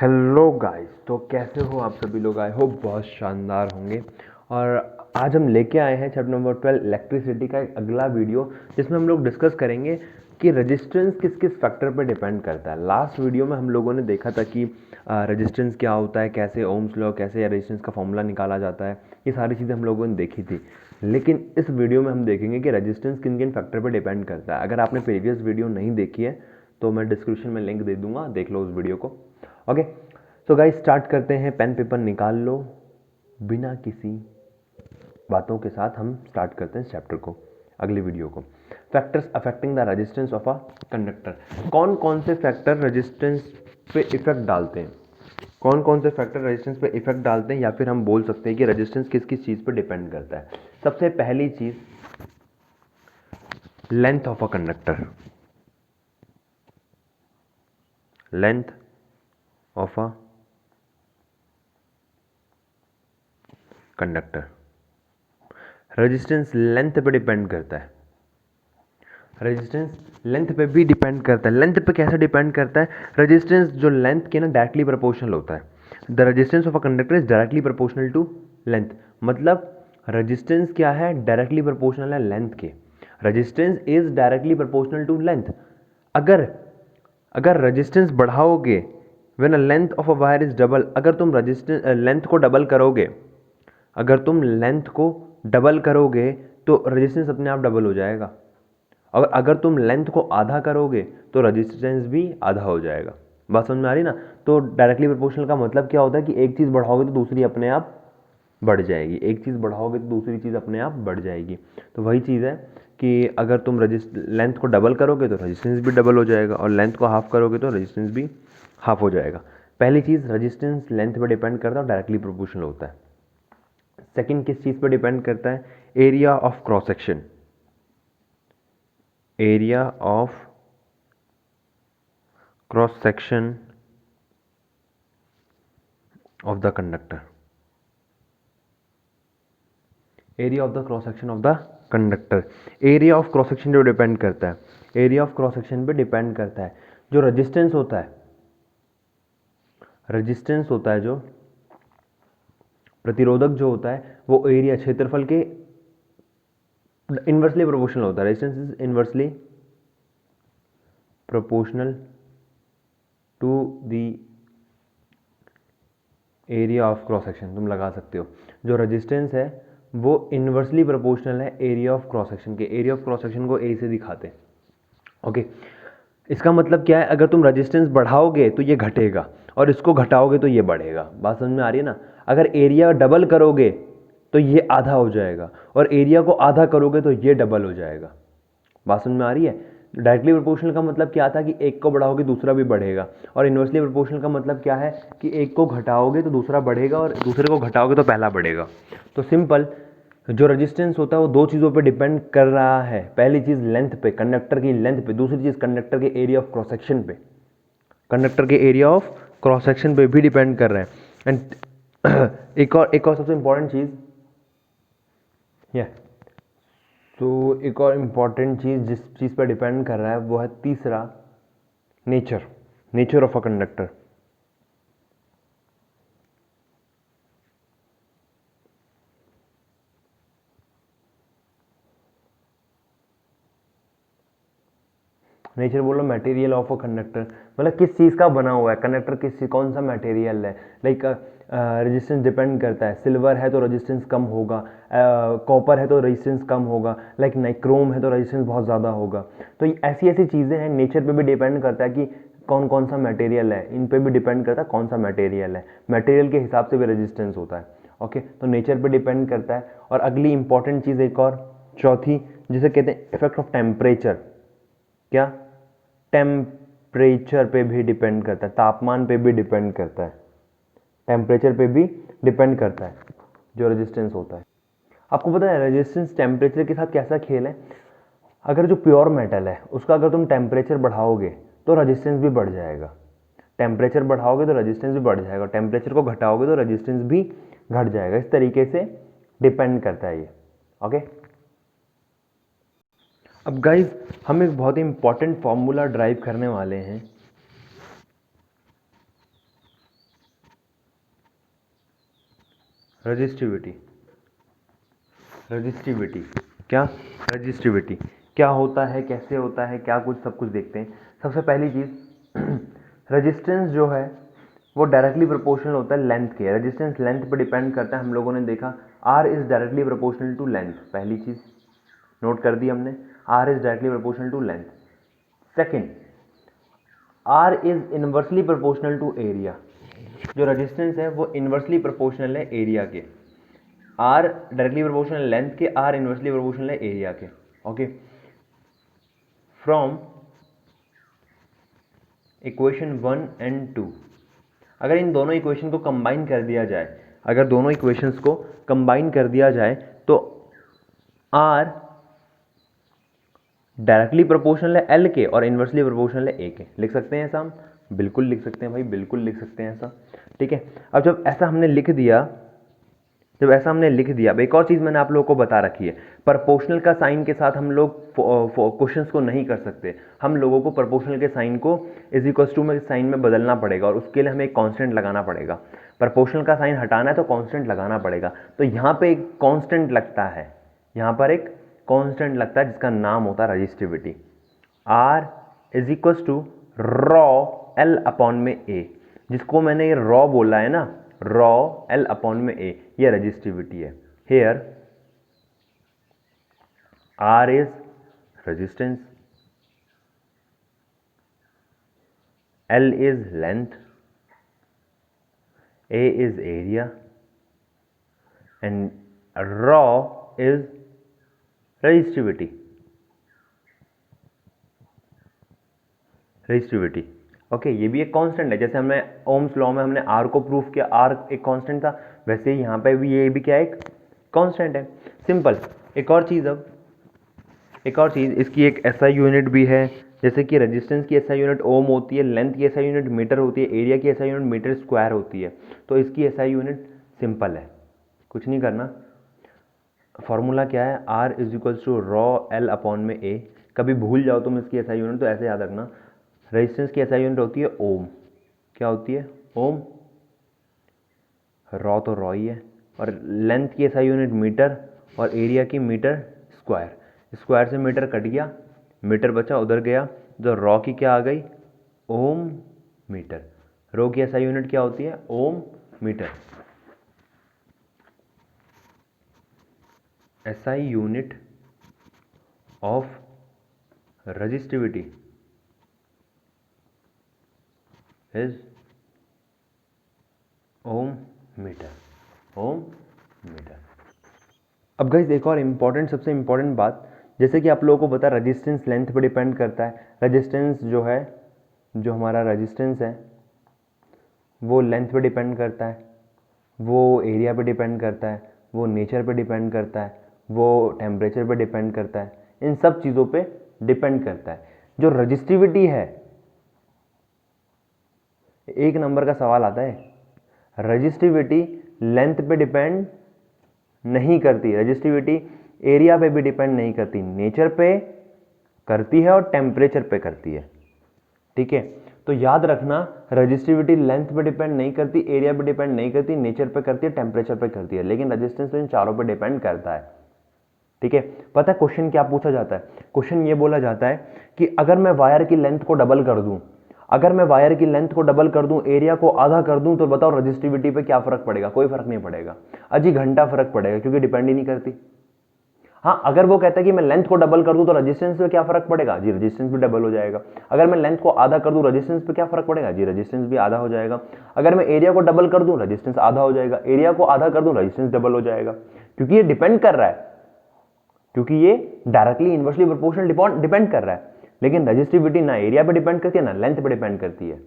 Hello guys, तो कैसे हो आप सभी लोग। आई होप बहुत शानदार होंगे। और आज हम लेके आए हैं चैप्टर नंबर 12 इलेक्ट्रिसिटी का एक अगला वीडियो, जिसमें हम लोग डिस्कस करेंगे कि रेजिस्टेंस किस किस फैक्टर पर डिपेंड करता है। लास्ट वीडियो में हम लोगों ने देखा था कि रेजिस्टेंस क्या होता है, कैसे ओम्स लॉ, कैसे रेजिस्टेंस का फॉर्मूला निकाला जाता है, ये सारी चीज़ें हम लोगों ने देखी थी। लेकिन इस वीडियो में हम देखेंगे कि रेजिस्टेंस किन किन फैक्टर पर डिपेंड करता है। अगर आपने प्रीवियस वीडियो नहीं देखी है तो मैं डिस्क्रिप्शन में लिंक दे दूंगा, देख लो उस वीडियो को। ओके, सो गाइस स्टार्ट करते हैं। पेन पेपर निकाल लो, बिना किसी बातों के साथ हम स्टार्ट करते हैं इस चैप्टर को, अगली वीडियो को। Factors affecting the resistance of a conductor. कौन कौन से फैक्टर रेजिस्टेंस पे इफेक्ट डालते हैं, कौन कौन से फैक्टर रेजिस्टेंस पे इफेक्ट डालते हैं, या फिर हम बोल सकते हैं कि रेजिस्टेंस किस किस चीज़ पे डिपेंड करता है। सबसे पहली चीज़, length of a conductor. Length of a conductor, resistance length पे डिपेंड करता है। रेजिस्टेंस लेंथ पे भी डिपेंड करता है। लेंथ पे कैसे डिपेंड करता है? रेजिस्टेंस जो लेंथ के ना डायरेक्टली प्रोपोर्शनल होता है। The resistance of a conductor is directly proportional to length. मतलब रेजिस्टेंस क्या है? डायरेक्टली प्रोपोर्शनल है लेंथ के। Resistance is directly proportional to length. अगर अगर रेजिस्टेंस बढ़ाओगे, when a length of a wire is double, अगर तुम रेजिस्टेंस लेंथ को डबल करोगे, अगर तुम लेंथ को डबल करोगे तो रेजिस्टेंस अपने आप डबल हो जाएगा। और अगर तुम लेंथ को आधा करोगे तो रेजिस्टेंस भी आधा हो जाएगा। बात समझ में आ रही ना? तो डायरेक्टली प्रोपोर्शनल का मतलब क्या होता है कि एक चीज़ बढ़ाओगे तो दूसरी अपने आप बढ़ जाएगी, एक चीज़ बढ़ाओगे तो दूसरी चीज़ अपने आप बढ़ जाएगी। तो वही चीज़ है कि अगर तुम लेंथ को डबल करोगे तो रेजिस्टेंस भी डबल हो जाएगा, और लेंथ को हाफ करोगे तो रेजिस्टेंस भी हाफ हो जाएगा। पहली चीज़, रेजिस्टेंस लेंथ पर डिपेंड करता है, डायरेक्टली प्रोपोर्शनल होता है। सेकंड किस चीज़ पर डिपेंड करता है? Area of cross section. Area of cross section of the conductor. Area of the cross section of the conductor. Area of cross section जो डिपेंड करता है, एरिया ऑफ क्रॉस सेक्शन पे डिपेंड करता है। जो रेजिस्टेंस होता है, रेजिस्टेंस होता है जो प्रतिरोधक जो होता है, वो एरिया क्षेत्रफल के इन्वर्सली प्रोपोर्शनल होता है। Resistance is inversely proportional to the area of cross section. तुम लगा सकते हो, जो रेजिस्टेंस है वो इन्वर्सली प्रोपोर्शनल है एरिया ऑफ क्रॉस सेक्शन के। एरिया ऑफ क्रॉस सेक्शन को ए से दिखाते हैं। ओके, इसका मतलब क्या है? अगर तुम रेजिस्टेंस बढ़ाओगे तो ये घटेगा, और इसको घटाओगे तो ये बढ़ेगा। बात समझ में आ रही है ना? अगर एरिया डबल करोगे तो ये आधा हो जाएगा, और एरिया को आधा करोगे तो ये डबल हो जाएगा। बात समझ में आ रही है? डायरेक्टली प्रोपोर्शनल का मतलब क्या था कि एक को बढ़ाओगे दूसरा भी बढ़ेगा, और इन्वर्सली प्रोपोर्शनल का मतलब क्या है कि एक को घटाओगे तो दूसरा बढ़ेगा, और दूसरे को घटाओगे तो पहला बढ़ेगा। तो सिंपल, जो रेजिस्टेंस होता है वो दो चीज़ों पे डिपेंड कर रहा है। पहली चीज़ लेंथ पे, कंडक्टर की लेंथ पे। दूसरी चीज़ कंडक्टर के एरिया ऑफ क्रॉस सेक्शन पे, कंडक्टर के एरिया ऑफ क्रॉस सेक्शन पे भी डिपेंड कर रहा है। एंड एक और सबसे इंपॉर्टेंट चीज़, तो एक और इम्पॉर्टेंट चीज़ जिस चीज़ पर डिपेंड कर रहा है वो है तीसरा, nature, nature of a conductor. Nature बोलो, मटेरियल ऑफ अ कंडक्टर, मतलब किस चीज़ का बना हुआ है कंडक्टर, कौन सा मटेरियल है। लाइक रेजिस्टेंस डिपेंड करता है, सिल्वर है तो रेजिस्टेंस कम होगा, कॉपर है तो रेजिस्टेंस कम होगा, लाइक नाइक्रोम है तो रेजिस्टेंस बहुत ज़्यादा होगा। तो ऐसी ऐसी चीज़ें हैं, नेचर पे भी डिपेंड करता है कि कौन कौन सा मटेरियल है, इन पे भी डिपेंड करता है कौन सा मटेरियल है। मटेरियल के हिसाब से भी रेजिस्टेंस होता है। ओके, तो नेचर पे डिपेंड करता है। और अगली इंपॉर्टेंट चीज़ एक और, चौथी, जिसे कहते हैं इफेक्ट ऑफ टेम्परेचर। क्या? टेम्परेचर पे भी डिपेंड करता है, तापमान पे भी डिपेंड करता है, टेम्परेचर पे भी डिपेंड करता है जो रेजिस्टेंस होता है। आपको पता है रेजिस्टेंस टेम्परेचर के साथ कैसा खेल है? अगर जो प्योर मेटल है उसका अगर तुम टेम्परेचर बढ़ाओगे तो रेजिस्टेंस भी बढ़ जाएगा, टेम्परेचर बढ़ाओगे तो रेजिस्टेंस भी बढ़ जाएगा, टेम्परेचर को घटाओगे तो रेजिस्टेंस भी घट जाएगा। इस तरीके से डिपेंड करता है ये। ओके, अब गाइज हम एक बहुत ही इंपॉर्टेंट फॉर्मूला ड्राइव करने वाले हैं। रजिस्टिविटी, रजिस्टिविटी क्या, रजिस्टिविटी क्या होता है, कैसे होता है, क्या कुछ, सब कुछ देखते हैं। सबसे पहली चीज़ रेजिस्टेंस जो है वो डायरेक्टली प्रोपोर्शनल होता है लेंथ के। रेजिस्टेंस लेंथ पे डिपेंड करता है, हम लोगों ने देखा R is directly proportional to length, पहली चीज़ नोट कर दी हमने, R is directly proportional to length. Second, R is inversely proportional to area, जो रेजिस्टेंस है वो इनवर्सली प्रोपोर्शनल है एरिया के। आर डायरेक्टली प्रोपोर्शनल लेंथ के, आर इनवर्सली प्रोपोर्शनल है एरिया के। ओके, फ्रॉम इक्वेशन 1 एंड 2, अगर इन दोनों इक्वेशन को कंबाइन कर दिया जाए, अगर दोनों इक्वेशंस को कंबाइन कर दिया जाए तो आर डायरेक्टली प्रोपोर्शनल है एल के और इनवर्सली प्रोपोर्शनल है ए के। लिख सकते हैं ऐसा हम? बिल्कुल लिख सकते हैं भाई, बिल्कुल लिख सकते हैं ऐसा। ठीक है, अब जब ऐसा हमने लिख दिया, जब ऐसा हमने लिख दिया, अब एक और चीज़ मैंने आप लोगों को बता रखी है, प्रोपोर्शनल का साइन के साथ हम लोग क्वेश्चंस को नहीं कर सकते। हम लोगों को प्रोपोर्शनल के साइन को इज इक्वल्स टू में साइन में बदलना पड़ेगा और उसके लिए हमें एक कांस्टेंट लगाना पड़ेगा। प्रोपोर्शनल का साइन हटाना है तो कांस्टेंट लगाना पड़ेगा। तो यहाँ पे एक कांस्टेंट लगता है, यहाँ पर एक कांस्टेंट लगता है जिसका नाम होता है resistivity. R is equals to rho L upon में ए, जिसको मैंने ये रॉ बोला है ना, रॉ एल अपॉन में ए, ये रजिस्टिविटी है। Here R is resistance, L is length, A is area and rho is resistivity. Resistivity okay, ये भी एक कांस्टेंट है। जैसे हमने ओम्स लॉ में हमने आर को प्रूफ किया, आर एक कांस्टेंट था, वैसे ही यहाँ पे भी ये भी क्या है, एक कांस्टेंट है। सिंपल। एक और चीज़, अब एक और चीज़, इसकी एक एसआई यूनिट भी है। जैसे कि रेजिस्टेंस की एसआई यूनिट ओम होती है, लेंथ की एसआई यूनिट मीटर होती है, एरिया की एसआई यूनिट मीटर स्क्वायर होती है। तो इसकी एसआई यूनिट सिंपल है, कुछ नहीं करना। फॉर्मूला क्या है, R is equals to rho L upon में ए। कभी भूल जाओ तुम इसकी एसआई यूनिट तो ऐसे याद रखना, रेजिस्टेंस की एसआई यूनिट होती है ओम। क्या होती है? ओम। रॉ तो रॉ ही है, और लेंथ की एसआई यूनिट मीटर और एरिया की मीटर स्क्वायर। स्क्वायर से मीटर कट गया, मीटर बचा उधर गया, जो रॉ की क्या आ गई, ओम मीटर। रो की एसआई यूनिट क्या होती है, ohm metre. SI unit of resistivity is ohm metre, ohm metre. अब गाइस एक और इम्पॉर्टेंट, सबसे इम्पॉर्टेंट बात, जैसे कि आप लोगों को पता है रेजिस्टेंस लेंथ पे डिपेंड करता है। रेजिस्टेंस जो है, जो हमारा रेजिस्टेंस है वो लेंथ पे डिपेंड करता है, वो एरिया पे डिपेंड करता है, वो नेचर पे डिपेंड करता है, वो टेम्परेचर पे डिपेंड करता है, इन सब चीज़ों पे डिपेंड करता है। जो रजिस्टिविटी है, एक नंबर का सवाल आता है, रजिस्टिविटी लेंथ पे डिपेंड नहीं करती, रजिस्टिविटी एरिया पे भी डिपेंड नहीं करती, नेचर पे करती है और टेम्परेचर पे करती है। ठीक है, तो याद रखना, रजिस्टिविटी लेंथ पे डिपेंड नहीं करती, एरिया पे डिपेंड नहीं करती, नेचर पे करती है, टेम्परेचर पे करती है, लेकिन रेजिस्टेंस तो इन चारों पे डिपेंड करता है। ठीक है, पता है क्वेश्चन क्या पूछा जाता है? क्वेश्चन ये बोला जाता है कि अगर मैं वायर की लेंथ को डबल कर दूं, अगर मैं वायर की लेंथ को डबल कर दूं, एरिया को आधा कर दूं, तो बताओ रजिस्टिविटी पे क्या फर्क पड़ेगा? कोई फर्क नहीं पड़ेगा, अजी घंटा फर्क पड़ेगा, क्योंकि डिपेंड ही नहीं करती। हाँ, अगर वो कहता है कि मैं लेंथ को डबल कर दूं तो रेजिस्टेंस पे क्या फर्क पड़ेगा? जी रेजिस्टेंस भी डबल हो जाएगा। अगर मैं लेंथ को आधा कर दूं, रेजिस्टेंस पे क्या फर्क पड़ेगा? जी रेजिस्टेंस भी आधा हो जाएगा। अगर मैं एरिया को डबल कर दूं, रेजिस्टेंस आधा हो जाएगा। एरिया को आधा कर दूं, रेजिस्टेंस डबल हो जाएगा, क्योंकि ये डिपेंड कर रहा है, क्योंकि ये डायरेक्टली इनवर्सली प्रोपोर्शनल डिपेंड कर रहा है। लेकिन रजिस्टिविटी ना एरिया पे डिपेंड करती है ना लेंथ पे डिपेंड करती है।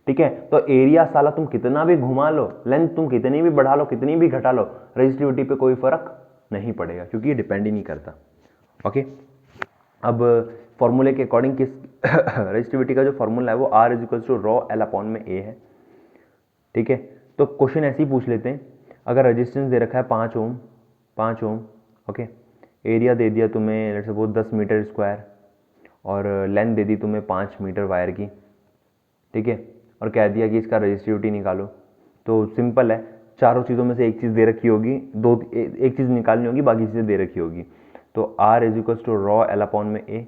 ठीक है, तो एरिया साला तुम कितना भी घुमा लो, लेंथ तुम कितनी भी बढ़ा लो, कितनी भी घटा लो, रजिस्टिविटी पे कोई फर्क नहीं पड़ेगा, क्योंकि ये डिपेंड ही नहीं करता। ओके, अब फॉर्मूले के अकॉर्डिंग किस रजिस्टिविटी का जो फॉर्मूला है वो R is equal to rho L upon में ए है। ठीक है, तो क्वेश्चन ऐसे ही पूछ लेते हैं, अगर रेजिस्टेंस दे रखा है 5 ओम, 5 ओम, ओके, एरिया दे दिया तुम्हें लेट्स सपोज 10 मीटर स्क्वायर, और लेंथ दे दी तुम्हें 5 मीटर वायर की। ठीक है, और कह दिया कि इसका रजिस्टिविटी निकालो। तो सिंपल है, चारों चीज़ों में से एक चीज़ दे रखी होगी, एक चीज़ निकालनी होगी, बाकी चीज़ें दे रखी होगी। तो R is equals to rho L upon में ए,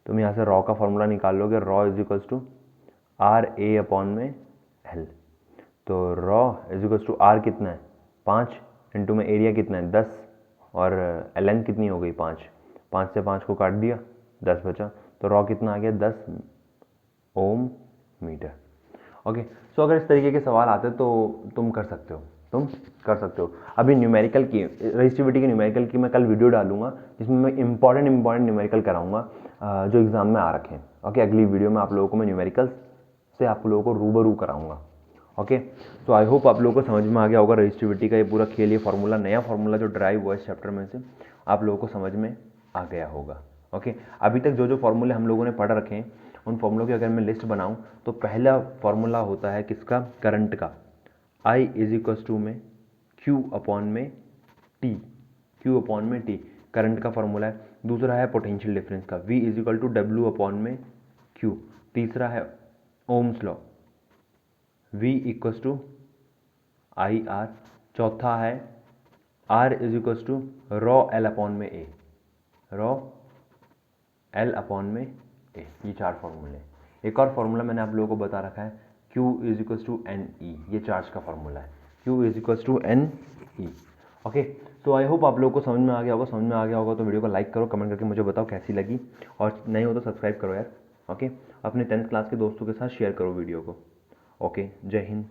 तुम यहाँ से रॉ का फॉर्मूला निकाल लोगे, rho is equals to R A upon में एल। तो rho is equals to R कितना है 5 इंटू में एरिया कितना है 10 और लेंथ कितनी हो गई 5, 5 से 5 को काट दिया 10 बचा, तो रॉ कितना आ गया 10 ओम मीटर। ओके, सो अगर इस तरीके के सवाल आते तो तुम कर सकते हो। अभी न्यूमेरिकल की रेजिस्टिविटी के न्यूमेरिकल की मैं कल वीडियो डालूंगा जिसमें मैं इंपॉर्टेंट न्यूमेरिकल कराऊंगा जो एग्जाम में आ रखे हैं। ओके, अगली वीडियो में आप लोगों को मैं न्यूमेरिकल से आप लोगों को रूबरू कराऊंगा। ओके, तो आई होप आप लोगों को समझ में आ गया होगा रेजिस्टिविटी का ये पूरा खेल, ये फार्मूला, नया फार्मूला जो ड्राइव हुआ इस चैप्टर में से आप लोगों को समझ में आ गया होगा। ओके, अभी तक जो फार्मूले हम लोगों ने पढ़ रखे हैं उन फॉर्मूलों की अगर मैं लिस्ट बनाऊं तो पहला फॉर्मूला होता है किसका, करंट का, I इज इक्वल्स टू में Q अपॉन में T, करंट का फॉर्मूला है। दूसरा है पोटेंशियल डिफरेंस का, V is equal to W upon में Q। तीसरा है Ohm's law, V equals to IR। चौथा है R is equals to rho L upon में A, रॉ L अपॉन में A। ये 4 फॉर्मूले। एक और फॉर्मूला मैंने आप लोगों को बता रखा है, Q is equals to NE, ये चार्ज का फॉर्मूला है, Q is equals to NE। Okay, तो आई होप आप लोगों को समझ में आ गया होगा। तो वीडियो को लाइक करो, कमेंट करके मुझे बताओ कैसी लगी, और नहीं हो तो सब्सक्राइब करो यार। ओके, अपने 10th क्लास के दोस्तों के साथ शेयर करो वीडियो को। ओके, जय हिंद।